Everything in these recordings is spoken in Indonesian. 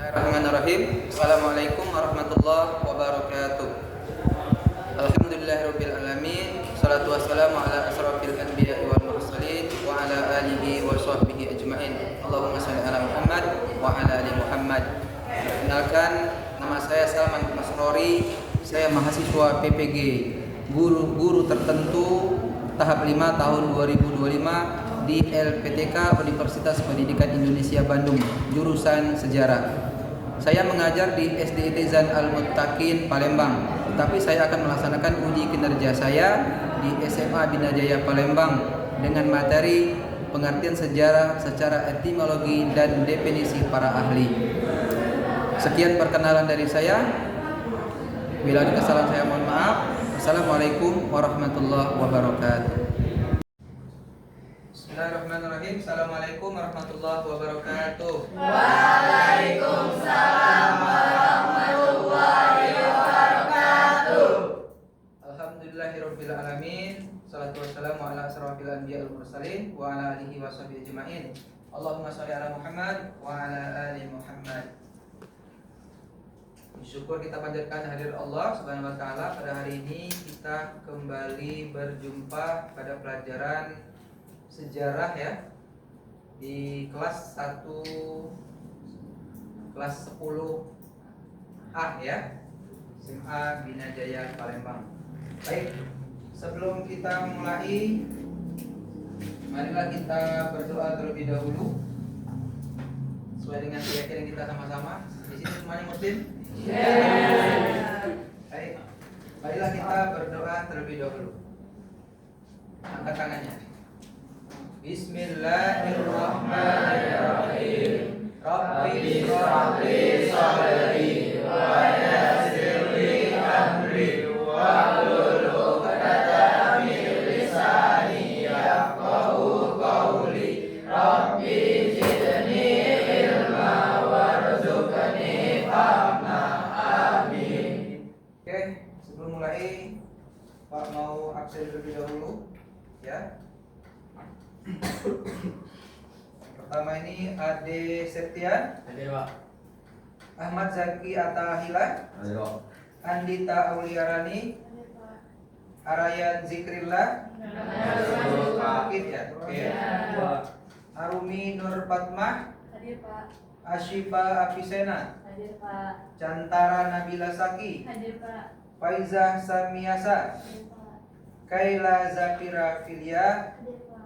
Bismillahirrahmanirrahim. Assalamualaikum warahmatullahi wabarakatuh. Alhamdulillahirabbil alamin. Shalatu wassalamu ala asrofil anbiya'i wal mursalin wa ala alihi wa sahbihi ajmain. Allahumma shalli ala Muhammad wa ala ali Muhammad. Kenalkan, nama saya Salman Masrori. Saya mahasiswa PPG guru tertentu tahap 5 tahun 2025 di LPTK Universitas Pendidikan Indonesia Bandung, jurusan Sejarah. Saya mengajar di SDIT Zan Al-Muttaqin Palembang, tetapi saya akan melaksanakan uji kinerja saya di SMA Bina Jaya Palembang dengan materi pengertian sejarah secara etimologi dan definisi para ahli. Sekian perkenalan dari saya. Bila ada kesalahan saya mohon maaf. Assalamualaikum warahmatullahi wabarakatuh. Bismillahirrahmanirrahim. Assalamualaikum warahmatullahi wabarakatuh. Waalaikumsalam warahmatullahi wabarakatuh. Alhamdulillahirabbil alamin. Shalatu wassalamu ala asrofil anbiya'i wal mursalin wa ala alihi wa sahbihi ajmain. Allahumma shalli ala Muhammad wa ala ali Muhammad. Syukur kita panjatkan hadir Allah Subhanahu wa taala. Pada hari ini kita kembali berjumpa pada pelajaran sejarah ya, di kelas 1 kelas 10A ya, SMA Bina Jaya Palembang. Baik, sebelum kita mulai, marilah kita berdoa terlebih dahulu sesuai dengan keyakinan kita sama-sama. Di sini semuanya muslim? Baik, marilah kita berdoa terlebih dahulu. Angkat tangannya. Bismillahirrahmanirrahim. Rabbi shrah li sadri wa yassir li amri wahlul 'uqdatam min lisani yafqahu qawli. Rabbi zidni ilma warzuqni fahma. Amin. Oke, sebelum mulai Pak mau absen terlebih dahulu ya. Pertama ini Ade Septian. Hadir, Pak. Ahmad Zaki Atahila. Hadir, Pak. Andita Auliarani. Hadir, Pak. Arayan Zikrillah. Hadir, Pak. Sakit ya? Oke. Arumi Nur Fatmah. Hadir, Pak. Ashifa Afisena. Hadir, Pak. Cantara Nabila Saki. Hadir, Pak. Faizah Samiasa. Hadir, Pak. Kaila Zafira Filia. Hadir, Pak.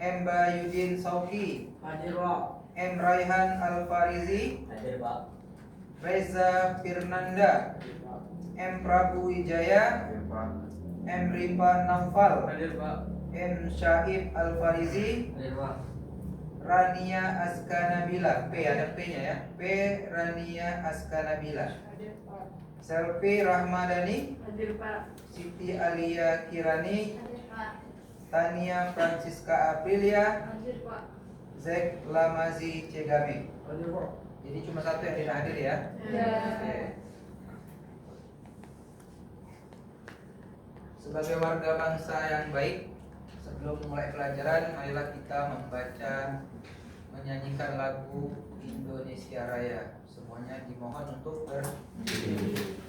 Emba Yudin Sauki. Hadir, Pak. M Raihan Al-Farizi. Hadir, Pak. Reza Firnanda. Hadir, Pak. M Prabu Wijaya. Hadir, Pak. M Rifa Naufal. Hadir, Pak. M Syaib Al-Farizi. Hadir, Pak. Rania Askanabila. P ada P nya ya. P Rania Askanabila. Hadir, Pak. Selvi Rahmadani. Hadir, Pak. Siti Alia Kirani. Hadir, Pak. Tania Francisca Aprilia. Hadir, Pak. Zek Lamazi Cegame. Hadir, Pak. Jadi cuma satu yang tidak hadir ya. Ya. Oke. Sebagai warga bangsa yang baik, sebelum mulai pelajaran, marilah kita membaca, menyanyikan lagu Indonesia Raya. Semuanya dimohon untuk berdiri.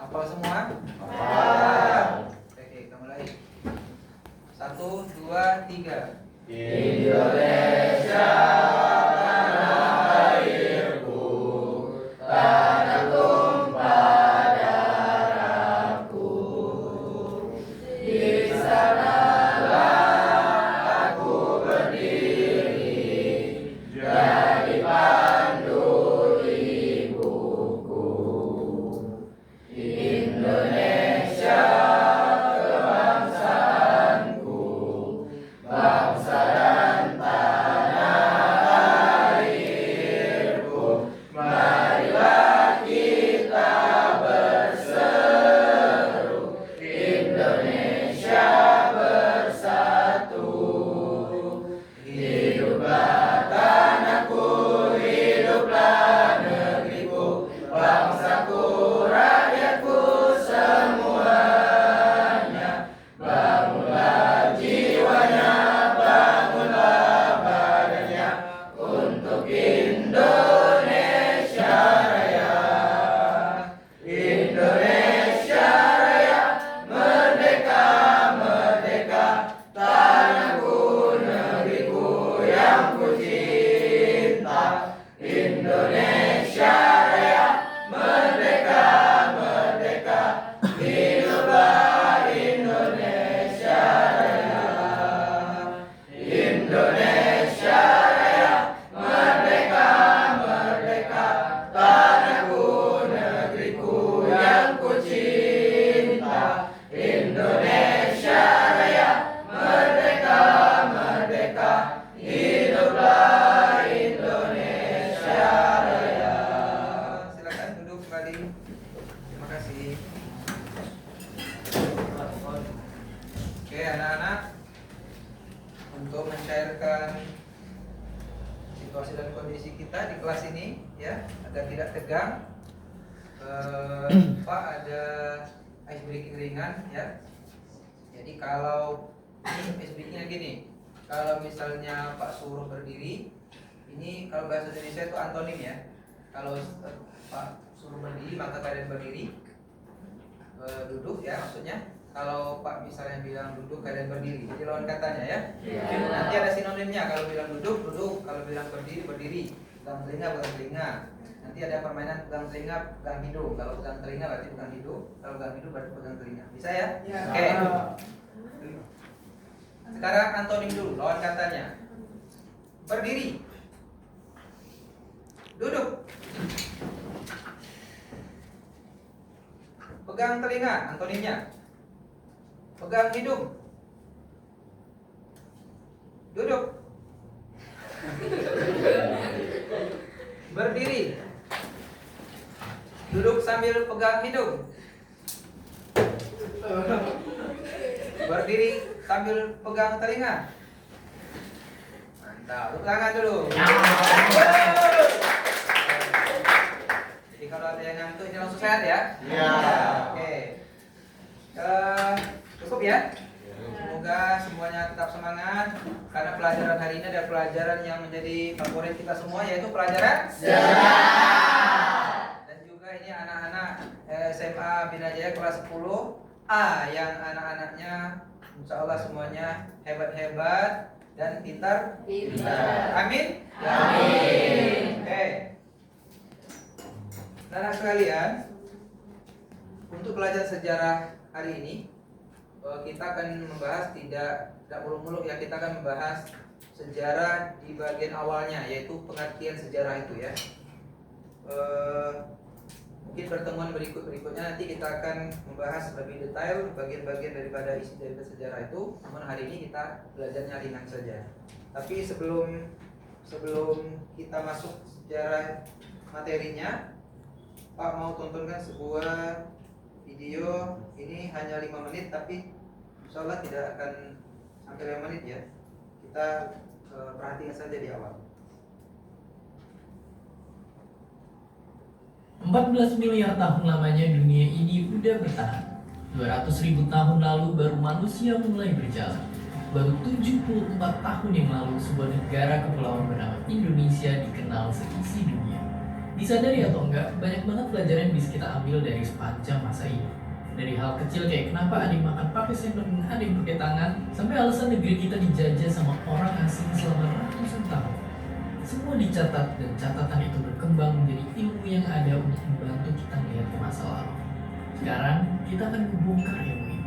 Hafal semua? Hafal. Oke, kita mulai. 1, 2, 3. Indonesia tanah airku, tanah tumpah darahku. Di sanalah aku berdiri, jadi pandu ibuku. Indonesia kebangsaanku, bangsa dan tanah. situasi dan kondisi kita di kelas ini ya, agar tidak tegang. Pak ada ice breaking ringan ya. Jadi kalau ini ice breakingnya gini, kalau misalnya Pak suruh berdiri, ini kalau bahasa Indonesia itu antonim ya. Kalau Pak suruh berdiri maka kalian berdiri. Duduk ya maksudnya. Kalau Pak misalnya bilang duduk, kalian berdiri. Jadi lawan katanya ya. Nanti ada sinonimnya. Kalau bilang duduk, duduk. Kalau bilang berdiri, berdiri. Pegang telinga, pegang telinga. Nanti ada permainan pegang telinga, pegang hidung. Kalau pegang telinga berarti pegang hidung. Kalau pegang hidung berarti pegang telinga. Bisa ya? Oke. Sekarang antonim dulu, lawan katanya. Berdiri. Duduk. Pegang telinga, antonimnya. Pegang hidung. Duduk. Berdiri. Duduk sambil pegang hidung. Berdiri sambil pegang telinga. Mantap, tepuk tangan dulu. Jadi kalau ada yang ngantuk ini langsung sehat ya. Oke. Cukup ya. Semoga semuanya tetap semangat karena pelajaran hari ini adalah pelajaran yang menjadi favorit kita semua, yaitu pelajaran sejarah. Dan juga ini anak-anak SMA Bina Jaya kelas 10A yang anak-anaknya insya Allah semuanya hebat-hebat dan pintar. Amin. Amin. Oke. Anak sekalian, untuk pelajaran sejarah hari ini kita akan membahas tidak muluk-muluk ya, kita akan membahas sejarah di bagian awalnya, yaitu pengertian sejarah itu ya. Mungkin pertemuan berikutnya nanti kita akan membahas lebih detail bagian-bagian daripada isi dari sejarah itu. Namun hari ini kita belajarnya ringan saja. Tapi sebelum kita masuk sejarah materinya, Pak mau tontonkan sebuah video. Ini hanya 5 menit tapi insya Allah tidak akan sampai 5 menit ya. Kita perhatikan saja di awal. 14 miliar tahun lamanya dunia ini udah bertahan. 200.000 tahun lalu baru manusia mulai berjalan. Baru 74 tahun yang lalu sebuah negara kepulauan bernama Indonesia dikenal seisi dunia. Disadari atau enggak, banyak banget pelajaran yang bisa kita ambil dari sepanjang masa ini. Dari hal kecil kayak kenapa ada yang makan pakai sendok dan ada yang pakai tangan, sampai alasan negeri kita dijajah sama orang asing selama ratusan tahun. Semua dicatat dan catatan itu berkembang menjadi ilmu yang ada untuk membantu kita melihat ke masa lalu. Sekarang kita akan membongkar ilmu ini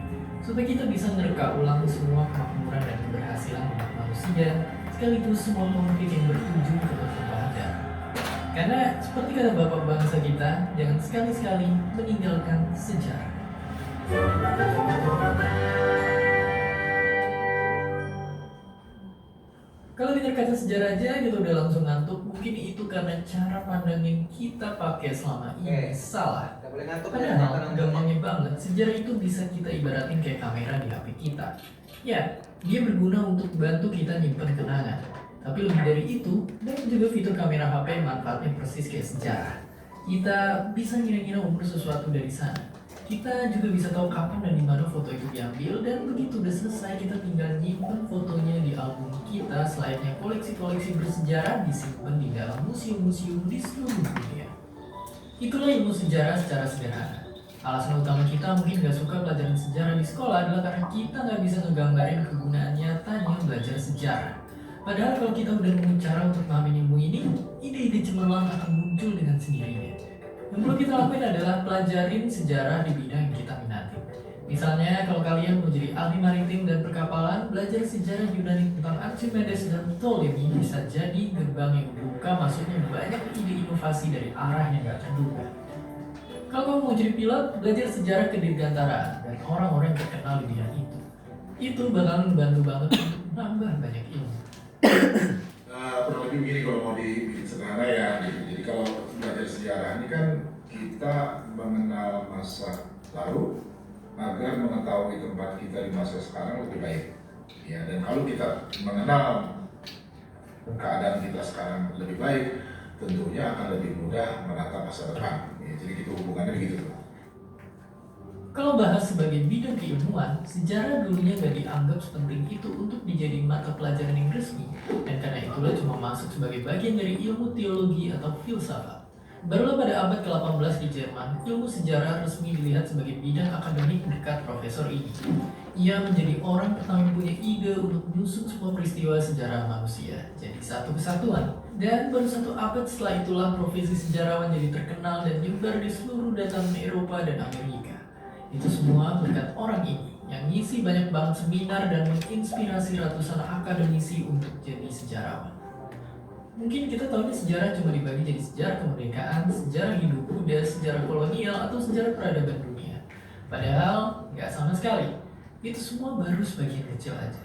supaya kita bisa mereka ulang semua kemakmuran dan keberhasilan umat manusia, sekaligus semua konflik yang berujung ke pertumpahan darah. Karena seperti kata bapak bangsa kita, jangan sekali-sekali meninggalkan sejarah. Kalau dengar kata sejarah aja gitu udah langsung ngantuk, mungkin itu karena cara pandang yang kita pakai selama ini salah. Tidak boleh ngantuk. Padahal gampangnya banget, sejarah itu bisa kita ibaratin kayak kamera di HP kita. Ya, dia berguna untuk bantu kita nyimpen kenangan. Tapi lebih dari itu, dan juga fitur kamera HP manfaatnya persis kayak sejarah. Kita bisa ngira-ngira umur sesuatu dari sana. Kita juga bisa tahu kapan dan di mana foto itu diambil, dan begitu udah selesai kita tinggal nyimpen fotonya di album kita selayaknya koleksi-koleksi bersejarah disimpan di dalam museum-museum di seluruh dunia. Itulah ilmu sejarah secara sederhana. Alasan utama kita mungkin gak suka pelajaran sejarah di sekolah adalah karena kita gak bisa ngegambarin kegunaan nyatanya belajar sejarah. Padahal kalau kita udah nemu cara untuk memahami ilmu ini, ide-ide cemerlang akan muncul dengan sendirinya. Yang perlu kita lakuin adalah pelajarin sejarah di bidang yang kita minati. Misalnya kalau kalian mau jadi ahli maritim dan perkapalan, belajar sejarah Yunani tentang Archimedes dan Ptolemy bisa jadi gerbang yang membuka masuknya banyak ide inovasi dari arah yang gak terduga. Kalau kamu mau jadi pilot, belajar sejarah kedirgantaraan dan orang-orang yang terkenal di bidang itu. Itu bakalan membantu banget untuk menambah banyak ilmu. Kurang lebih begini kalau mau dibikin sederhana ya. Jadi kalau belajar sejarah ini kan kita mengenal masa lalu agar mengetahui tempat kita di masa sekarang lebih baik. Ya, dan kalau kita mengenal keadaan kita sekarang lebih baik, tentunya akan lebih mudah menatap masa depan. Ya, jadi gitu hubungannya begitu tuh. Kalau bahas sebagai bidang keilmuan, sejarah dulunya gak dianggap sepenting itu untuk dijadiin mata pelajaran yang resmi, dan karena itulah cuma masuk sebagai bagian dari ilmu teologi atau filsafat. Barulah pada abad ke-18 di Jerman, ilmu sejarah resmi dilihat sebagai bidang akademik dekat profesor ini. Ia menjadi orang pertama yang punya ide untuk menyusun sebuah peristiwa sejarah manusia jadi satu kesatuan. Dan baru 1 abad setelah itulah profesi sejarawan jadi terkenal dan nyebar di seluruh dataran Eropa dan Amerika. Itu semua berkat orang ini yang ngisi banyak banget seminar dan menginspirasi ratusan akademisi untuk jadi sejarawan. Mungkin kita tahunya sejarah cuma dibagi jadi sejarah kemerdekaan, sejarah hidup Buddha, sejarah kolonial, atau sejarah peradaban dunia. Padahal nggak sama sekali. Itu semua baru sebagian kecil aja.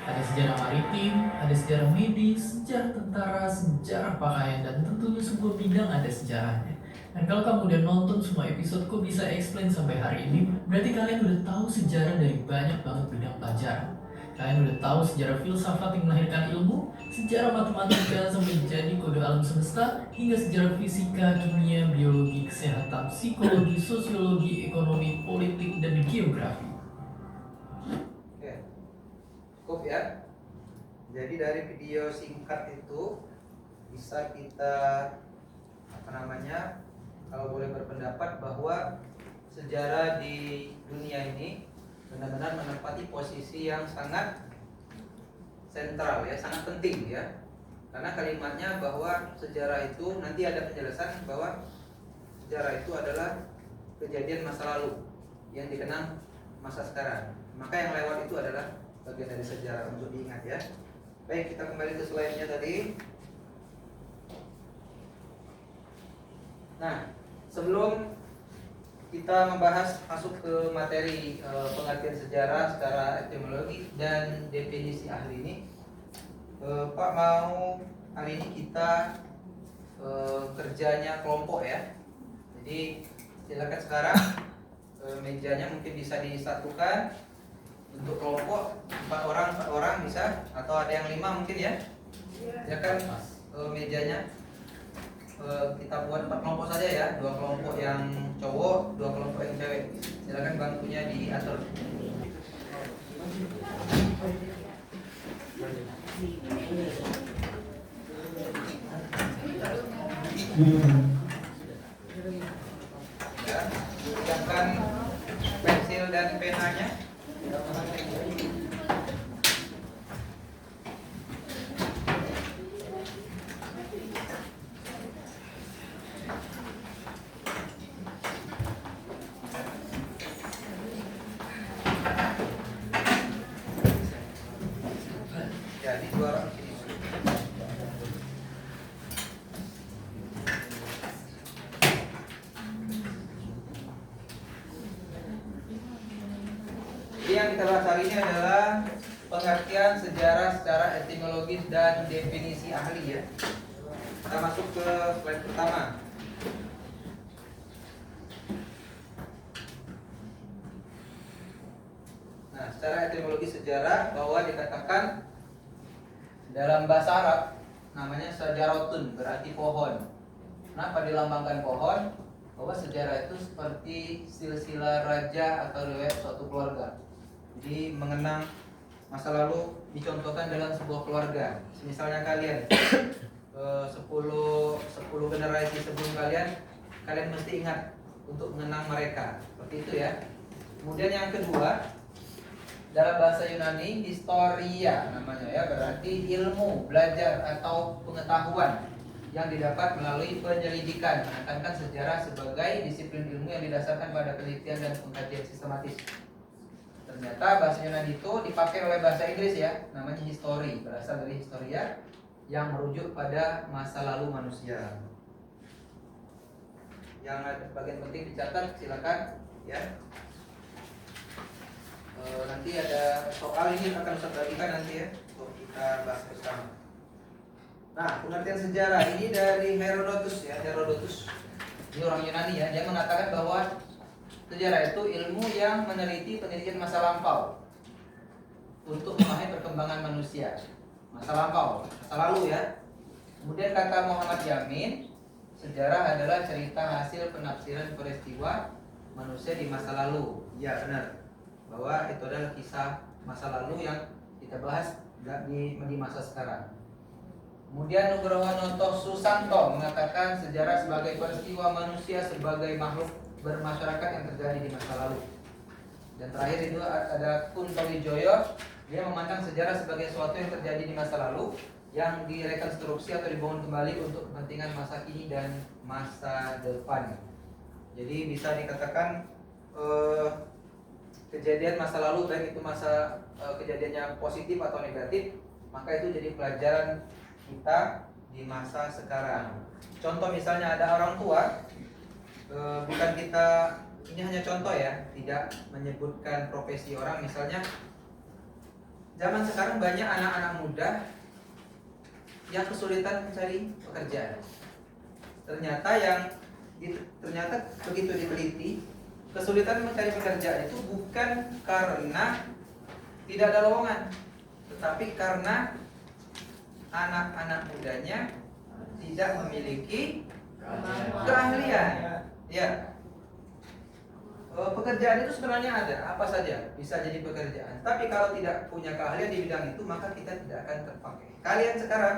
Ada sejarah maritim, ada sejarah medis, sejarah tentara, sejarah pakaian, dan tentunya sebuah bidang ada sejarahnya. Dan kalau kamu udah nonton semua episode kok bisa explain sampai hari ini, berarti kalian udah tahu sejarah dari banyak banget bidang pelajaran. Kalian udah tahu sejarah filsafat yang melahirkan ilmu, sejarah matematika sampai jadi kode alam semesta, hingga sejarah fisika, kimia, biologi, kesehatan, psikologi, sosiologi, ekonomi, politik, dan geografi. Oke, cukup ya. Jadi dari video singkat itu bisa kita kalau boleh berpendapat bahwa sejarah di dunia ini benar-benar menempati posisi yang sangat sentral ya, sangat penting ya. Karena kalimatnya bahwa sejarah itu nanti ada penjelasan bahwa sejarah itu adalah kejadian masa lalu yang dikenang masa sekarang. Maka yang lewat itu adalah bagian dari sejarah untuk diingat ya. Baik, kita kembali ke slide-nya tadi. Nah, sebelum kita membahas masuk ke materi pengertian sejarah secara etimologi dan definisi ahli ini, Pak mau hari ini kita kerjanya kelompok ya. Jadi silakan sekarang mejanya mungkin bisa disatukan untuk kelompok 4 orang bisa, atau ada yang 5 mungkin ya. Silakan mejanya kita buat 4 kelompok saja ya, 2 kelompok yang cowok, 2 kelompok yang cewek. Silakan bantunya diatur. Ya, siapkan pensil dan penanya. Jadi 2 orang sini. Jadi yang kita bahas hari ini adalah pengertian sejarah secara etimologis dan definisi ahli ya. Kita masuk ke slide pertama. Nah, secara etimologi sejarah bahwa dikatakan dalam bahasa Arab namanya sajarotun, berarti pohon. Kenapa dilambangkan pohon? Bahwa sejarah itu seperti silsilah raja atau riwayat suatu keluarga. Jadi mengenang masa lalu dicontohkan dalam sebuah keluarga. Misalnya kalian 10 generasi sebelum kalian mesti ingat untuk mengenang mereka. Seperti itu ya. Kemudian yang kedua, dalam bahasa Yunani historia namanya ya, berarti ilmu, belajar atau pengetahuan yang didapat melalui penyelidikan. Menekankan sejarah sebagai disiplin ilmu yang didasarkan pada penelitian dan pengkajian sistematis. Ternyata bahasa Yunani itu dipakai oleh bahasa Inggris ya, namanya history, berasal dari historia yang merujuk pada masa lalu manusia. Yang ada bagian penting dicatat silakan ya. Nanti ada soal ini akan saya bagikan nanti ya untuk kita bahas bersama. Nah, pengertian sejarah ini dari Herodotus ya. Herodotus ini orang Yunani ya. Dia mengatakan bahwa sejarah itu ilmu yang meneliti penelitian masa lampau untuk memahami perkembangan manusia. masa lampau, masa lalu ya. Kemudian kata Muhammad Yamin, sejarah adalah cerita hasil penafsiran peristiwa manusia di masa lalu. Ya benar, bahwa itu adalah kisah masa lalu yang kita bahas di masa sekarang. Kemudian Nugroho Noto Susanto mengatakan sejarah sebagai peristiwa manusia sebagai makhluk bermasyarakat yang terjadi di masa lalu. Dan terakhir itu ada Kunto Wijoyo, dia memandang sejarah sebagai sesuatu yang terjadi di masa lalu yang direkonstruksi atau dibangun kembali untuk kepentingan masa kini dan masa depan. Jadi bisa dikatakan kejadian masa lalu, baik itu masa kejadiannya positif atau negatif, maka itu jadi pelajaran kita di masa sekarang. Contoh misalnya ada orang tua, bukan kita, ini hanya contoh ya, tidak menyebutkan profesi orang. Misalnya zaman sekarang banyak anak-anak muda yang kesulitan mencari pekerjaan. Ternyata begitu diteliti, kesulitan mencari pekerjaan itu bukan karena tidak ada lowongan, tetapi karena anak-anak mudanya tidak memiliki keahlian. Ya, pekerjaan itu sebenarnya ada, apa saja bisa jadi pekerjaan. Tapi kalau tidak punya keahlian di bidang itu, maka kita tidak akan terpakai. Kalian sekarang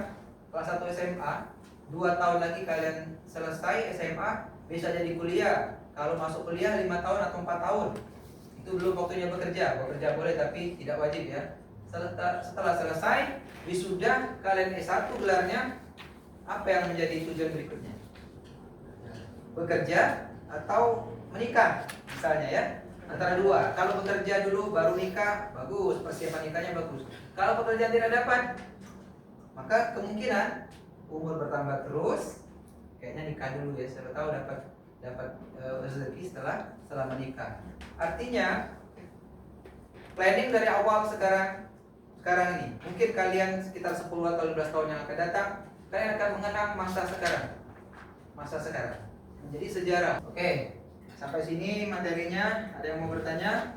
kelas 1 SMA, 2 tahun lagi kalian selesai SMA, bisa jadi kuliah. Kalau masuk kuliah 5 tahun atau 4 tahun, itu belum waktunya bekerja. Bekerja boleh tapi tidak wajib ya. Setelah selesai wisuda, kalian S1 gelarnya, apa yang menjadi tujuan berikutnya? Bekerja atau menikah misalnya ya, antara dua. Kalau bekerja dulu baru nikah, bagus, persiapan nikahnya bagus. Kalau pekerjaan tidak dapat, maka kemungkinan umur bertambah terus, kayaknya nikah dulu ya, siapa tahu dapat rezeki setelah menikah. Artinya planning dari awal sekarang ini, mungkin kalian sekitar 10 atau 15 tahun yang akan datang, kalian akan mengenang masa sekarang menjadi sejarah. Oke, sampai sini materinya. Ada yang mau bertanya?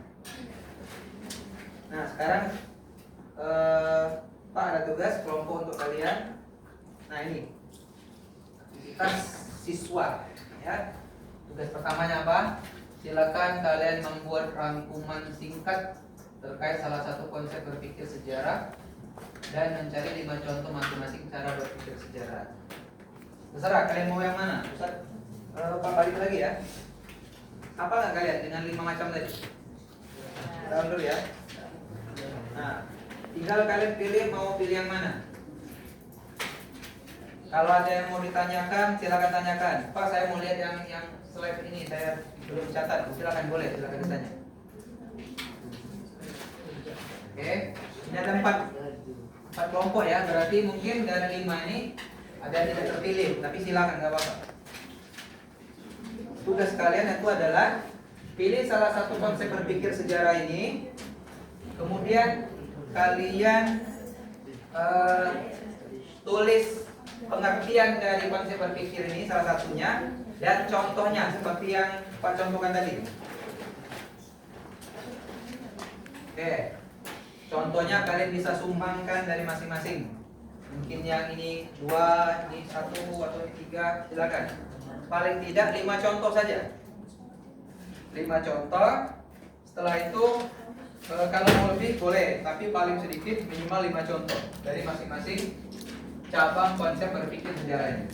Nah sekarang Pak ada tugas kelompok untuk kalian. Nah ini aktivitas siswa ya. Tugas pertamanya apa? Silakan kalian membuat rangkuman singkat terkait salah satu konsep berpikir sejarah dan mencari 5 contoh masing-masing cara berpikir sejarah. Terserah kalian mau yang mana. Ustaz, Pak balik lagi ya. Apa nggak kalian dengan 5 macam tadi? Tahu dulu ya. Nah, tinggal kalian mau pilih yang mana. Kalau ada yang mau ditanyakan, silakan tanyakan. Pak, saya mau lihat yang slide ini, saya belum catat. Silakan ditanya. Oke, ini ada 4 kelompok ya. Berarti mungkin dari 5 ini ada yang tidak terpilih, tapi silakan, nggak apa-apa. Tugas kalian itu adalah pilih salah satu konsep berpikir sejarah ini, kemudian kalian tulis pengertian dari konsep berpikir ini salah satunya dan contohnya seperti yang Pak contohkan tadi. Oke, contohnya kalian bisa sumbangkan dari masing-masing. Mungkin yang ini 2, ini 1 atau ini 3, silakan. Paling tidak 5 contoh saja. 5 contoh. Setelah itu kalau mau lebih boleh, tapi paling sedikit minimal 5 contoh dari masing-masing cabang konsep berpikir sejarah ini.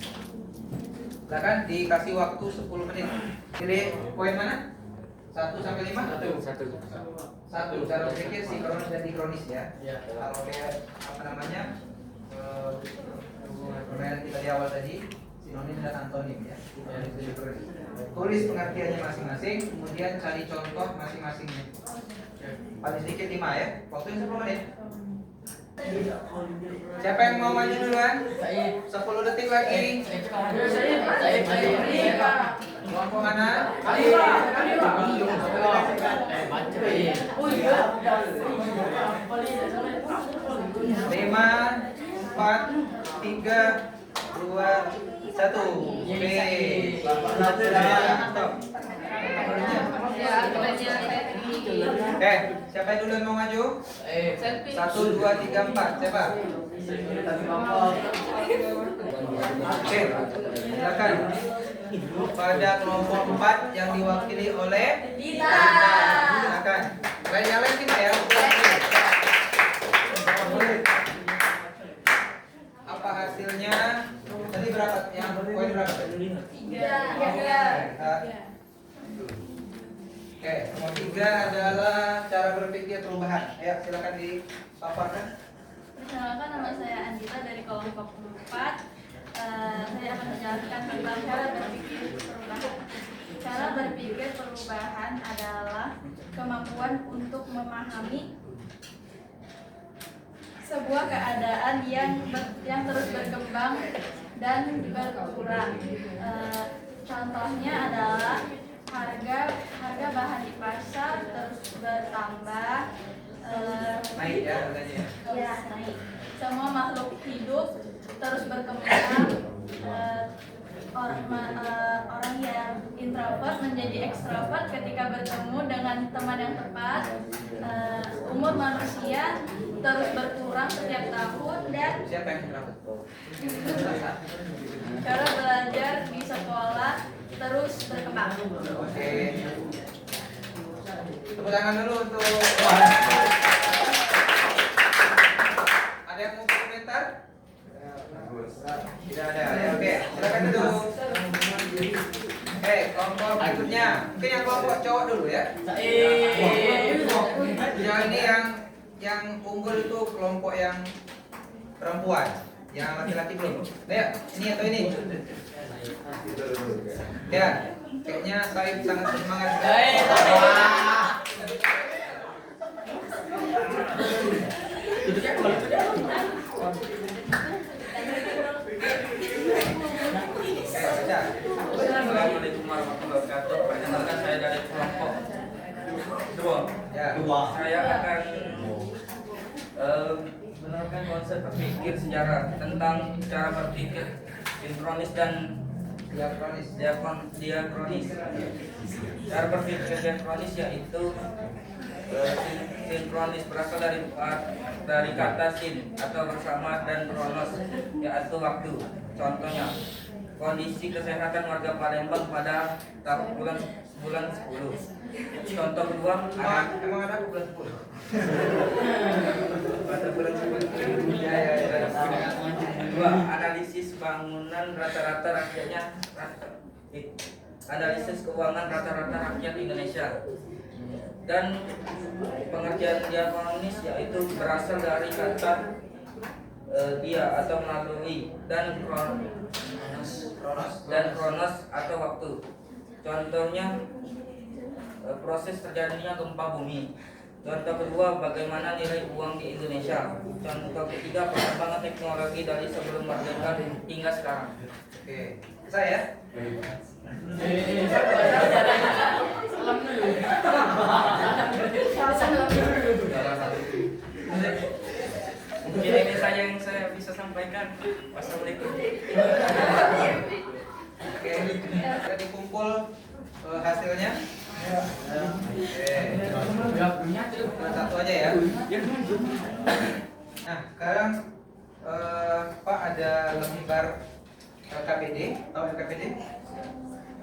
Silakan dikasih waktu 10 menit. Pilih poin mana? 1 sampai 5? 1. Cara berpikir sinkronis dan dikronis ya. Kalau kayak apa namanya? Permainan kita di awal tadi, sinonim dan antonim ya. Tulis pengertiannya masing-masing, kemudian cari contoh masing-masingnya. Paling sedikit 5 ya. Waktunya 10 menit. Siapa yang mau maju duluan? 10 detik lagi. Kelompok mana? 5, 4, 3, 2, 1. Oke. Stop. Siapa yang duluan mau maju? 1, 2, 3, 4. Siapa? Oke, silakan. Pada kelompok 4 yang diwakili oleh Dita. Silakan. Yang lain kita ya. Apa hasilnya? Tadi berapa? Yang poin berapa? 3. Oke, nomor 3 adalah cara berpikir perubahan. Ya, silakan dipaparkan. Perkenalkan, nama saya Andita dari kelompok 4. Saya akan menjelaskan tentang cara berpikir perubahan. Cara berpikir perubahan adalah kemampuan untuk memahami sebuah keadaan yang terus berkembang dan berkurang. Contohnya adalah harga bahan di pasar terus bertambah. Naik ya harganya. Ya, naik. Semua makhluk hidup terus berkembang. Orang yang introvert menjadi ekstrovert ketika bertemu dengan teman yang tepat. Umur manusia terus berkurang setiap tahun dan Siapa yang berapa? cara belajar di sekolah terus berkembang. Oke. Tepuk tangan dulu untuk. Ada yang mau komentar? Tidak ada. Ya, oke, silakan duduk. Kelompok berikutnya. Mungkin yang kelompok cowok dulu ya. Yang ini yang unggul itu kelompok yang perempuan. Yang laki-laki belum. Ya, ini atau ini? Ya, kayaknya saya sangat semangat. Assalamualaikum warahmatullahi wabarakatuh. Perkenalkan, saya dari kelompok 2. Saya akan menerangkan konsep berpikir sejarah tentang cara berpikir sinkronis dan diakronis. Cara berpikir diakronis yaitu sinkronis berasal dari kata sin atau bersama dan kronos yaitu waktu. Contohnya kondisi kesehatan warga Palembang pada bulan 10. Contoh kedua, Emang ada bulan 10? Pada bulan 10. Ya. Dua, analisis bangunan rata-rata rakyatnya, analisis keuangan rata-rata rakyat Indonesia. Dan pengertian diakronis yaitu berasal dari kata dia atau melalui dan kronos atau waktu. Contohnya proses terjadinya gempa bumi. Contoh kedua, bagaimana nilai uang di Indonesia. Contoh ketiga, perkembangan teknologi dari sebelum merdeka hingga sekarang. Oke, saya. Mungkin ini saja yang saya bisa sampaikan. Wassalamualaikum. Oke, sudah dikumpul hasilnya. Cuma satu aja ya. Nah, sekarang Pak ada lembar LKPD. Tahu LKPD?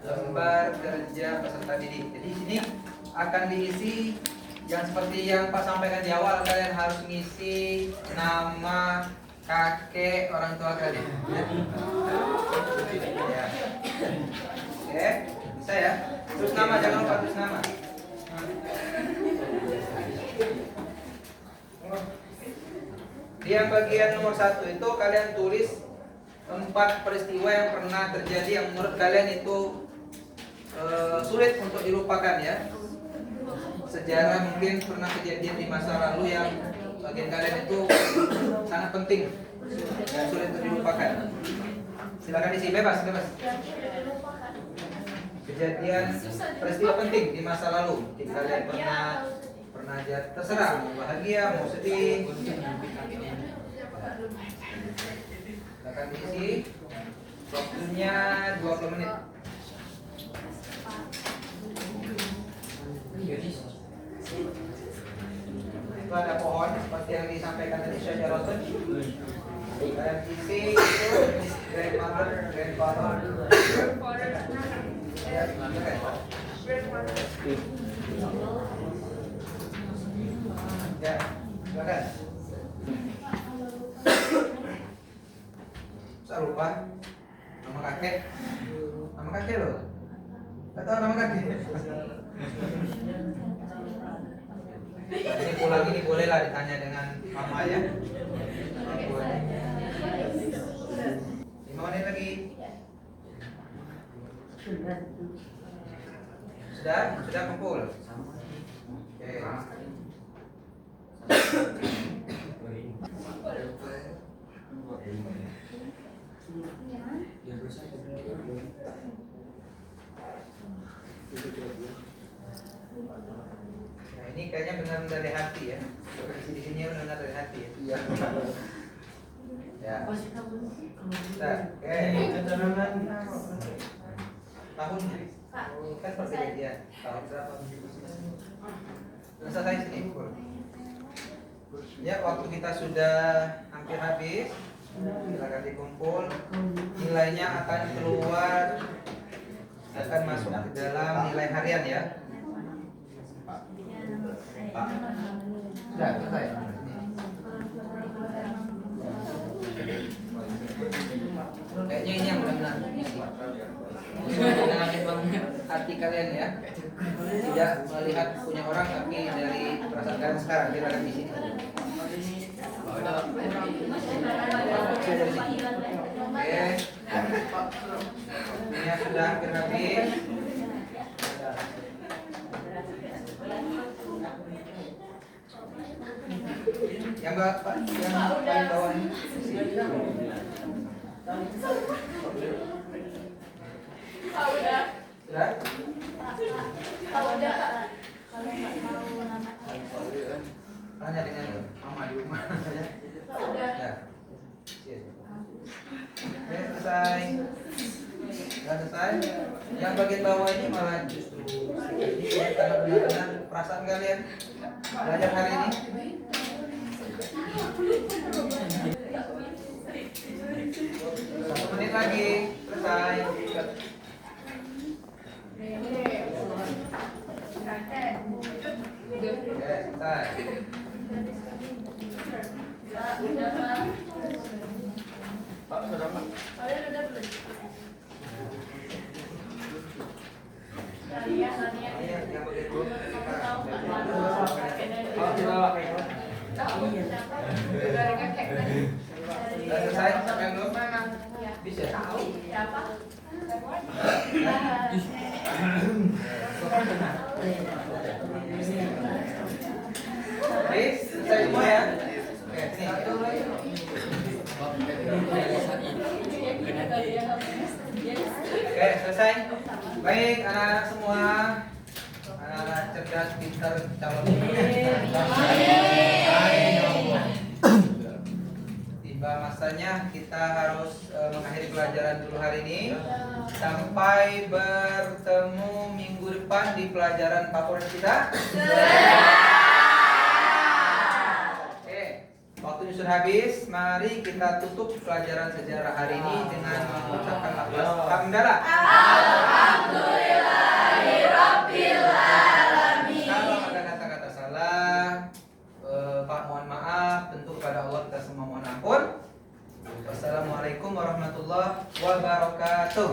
Lembar kerja peserta didik. Jadi di sini akan diisi yang seperti yang Pak sampaikan di awal. Kalian harus ngisi nama, kakek, orang tua kalian. Ya. Oke, bisa ya. Terus nama, jangan lupa terus nama. Di yang bagian nomor 1 itu kalian tulis 4 peristiwa yang pernah terjadi yang menurut kalian itu sulit untuk dilupakan ya. Sejarah mungkin pernah kejadian di masa lalu yang bagian kalian itu sangat penting dan sulit untuk dilupakan. Silakan isi bebas. Kejadian peristiwa penting di masa lalu mungkin kalian pernah terserah mau bahagia mau sedih. Silakan diisi. Waktunya 20 menit. Itu ada pohon seperti yang disampaikan tadi syajaratun. Dan isi itu grandmother, grandfather. Ya, silakan. Ya, silakan. Saya lupa nama kakek. Nama kakek loh. Gak tahu nama kakek. Ini pulang ini bolehlah ditanya dengan mama ya. 5 menit lagi. Sudah kumpul. Oke. Nah, ini kayaknya benar-benar dari hati ya. Di sini benar-benar dari hati ya. Iya. Ya. Nah, oke. Tahunnya kan perbedaannya tahun berapa? Selesai sini. Ya, waktu kita sudah hampir habis. Silakan dikumpul. Nilainya akan keluar, akan masuk ke dalam nilai harian ya. Sudah selesai. Kayaknya ini yang benar-benar dengan hati kalian ya. Tidak melihat punya orang tapi dari perasaan kalian sekarang kita akan di sini. Oke. Ini sudah hampir habis. Yang paling bawah ini. Sudah? Tanya dengan mama di rumah ya. Ya. Oke, selesai. Sudah selesai. Yang bagian bawah ini malah justru ini ya, karena benar-benar perasaan kalian belajar hari ini. Satu menit lagi, selesai. Oke, selesai. Pak, sudah Pak? Sudah selesai sampai belum? Bisa? Siapa? Oke, selesai semua ya? Oke, sini. Oke, selesai. Baik, anak-anak semua, anak-anak cerdas, pintar, calon. Tiba masanya kita harus mengakhiri pelajaran dulu hari ini. Sampai bertemu minggu depan di pelajaran favorit kita. Oke, waktunya sudah habis. Mari kita tutup pelajaran sejarah hari ini dengan mengucapkan lafaz hamdalah. Kalau ada kata-kata salah, Pak mohon maaf. Tentu kepada Allah kita semua mohon ampun. Wassalamualaikum warahmatullahi wabarakatuh.